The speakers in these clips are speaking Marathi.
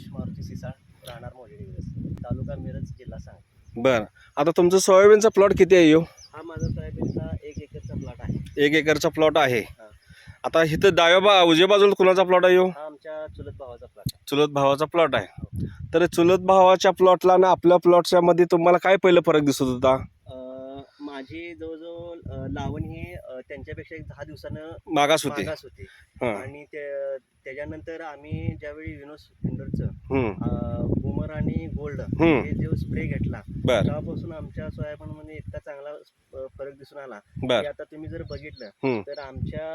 संतोष मारुती सिसाळ, राहणार मोजे दिवस, तालुका मिरज, जिल्हा सांगली. बरं, आता तुमचा सोयाबीनचा प्लॉट किती आहे यो? हा माझा सोयाबीनचा 1 एकरचा प्लॉट आहे. 1 एकरचा प्लॉट आहे. हा. आता इथं उजव्या बाजूला कुणाचा प्लॉट आहे यो? हा आमच्या चुलत भावाचा प्लॉट आहे. चुलत भावाचा प्लॉट आहे. तर चुलत भावाच्या प्लॉटला आणि आपल्या प्लॉटच्या मध्ये तुम्हाला काय पहिलं फरक दिसत होता? माझी जवळजवळ लावण ही त्यांच्यापेक्षा 10 दिवसानं मागास होती. हां. आणि त्याच्यानंतर आम्ही ज्यावेळी विनोस फिंडरचं हम्म. बुमर आणि गोल्ड हम्म. हे जो स्प्रे घेतला बर तेव्हापासून आमच्या सोयाबीनमध्ये इतका चांगला फरक दिसून आला बर की आता तुम्ही जर बघितलं हम्म. तर आमच्या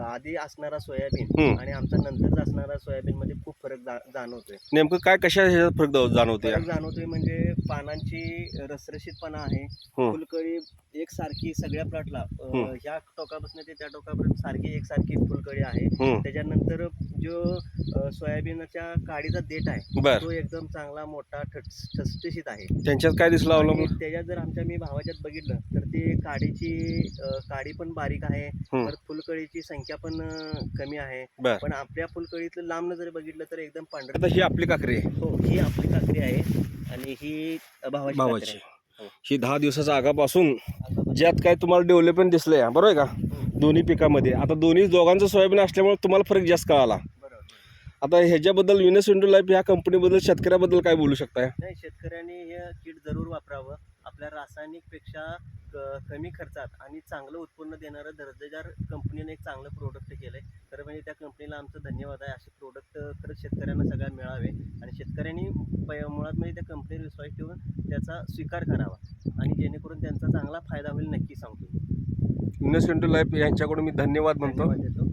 आधी असणारा सोयाबीन हम्म. आणि आमचा नंतर असणारा सोयाबीन मध्ये खूप फरक जाणवतोय. नेमकं काय कशा ह्याच्यात फरक जाणवते? फरक जाणवतोय म्हणजे पानांची रसरशीतपणा आहे, हम्म. फुलकळी एकसारखी सगळ्या प्लॉटला हम्म. ह्या टोकापासून ते त्या टोकापर्यंत सारखी एकसारखी फुलकळी आहे. हम्म. त्याच्यानंतर जो सोयाबीनच्या काडीचा देठ आहे बर, तो एकदम चांगला मोठा ठसठशीत आहे. त्यांच्यात काय दिसलं आणि अवलंबून? त्याच्यात जर आमच्या मी भावाच्यात बघितलं तर ते काडी पण बारीक आहे, हम्म. तर फुलकळीची संख्या पण कमी आहे. बर, पण आपल्या फुलकळीतलं लांबनं जर बघितलं तर एकदम पांढरं. आता ही आपली काकरी आहे हो, ही आपली काकडी आहे आणि ही भावाची काकडी भावाची. आहे. हो. ही 10 दिवसाच्या आगापासून ज्यात काय तुम्हाला डेव्हलपमेंट दिसलंय, बरोबर आहे का? दोन्ही पिकामध्ये आता दोघांचं सोयाबीन असल्यामुळे तुम्हाला फरक जास्त कळाला. बरोबर. आता ह्याच्याबद्दल विनस इंडो लाईफ ह्या कंपनीबद्दल शेतकऱ्याबद्दल काय बोलू शकताय? नाही, शेतकऱ्यांनी हे किट जरूर वापरावं. आपल्या रासायनिकपेक्षा कमी खर्चात आणि चांगलं उत्पन्न देणारं दर्जेदार कंपनीने एक चांगलं प्रोडक्ट केलंय. तर म्हणजे त्या कंपनीला आमचं धन्यवाद आहे. असे प्रोडक्ट खरंच शेतकऱ्यांना सगळ्यांना मिळावे आणि शेतकऱ्यांनी मुळात म्हणजे त्या कंपनीवर विश्वास ठेवून त्याचा स्वीकार करावा आणि जेणेकरून त्यांचा चांगला फायदा होईल, नक्की सांगतो. विनस इंडो लाईफ यांच्याकडून मी धन्यवाद म्हणतो. धन्यवाद देतो.